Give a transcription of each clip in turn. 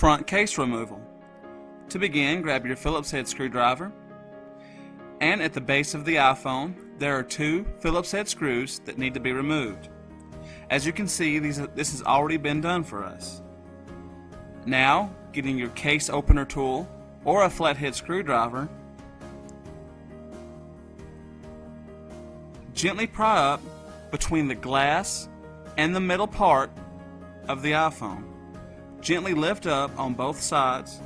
front case removal. To begin, grab your Phillips head screwdriver, and at the base of the iPhone there are 2 Phillips head screws that need to be removed. As you can see, this has already been done for us. Now, getting your case opener tool or a flathead screwdriver, gently pry up between the glass and the middle part of the iPhone. Gently lift up on both sides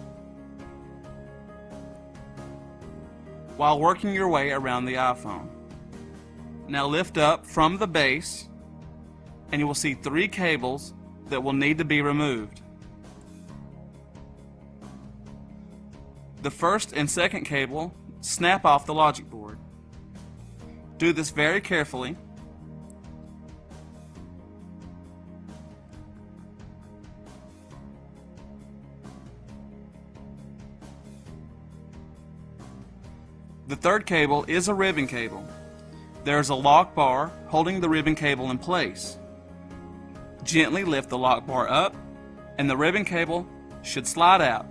while working your way around the iPhone. Now lift up from the base and you will see 3 cables that will need to be removed. The first and second cable snap off the logic board. Do this very carefully. The third cable is a ribbon cable. There is a lock bar holding the ribbon cable in place. Gently lift the lock bar up and the ribbon cable should slide out.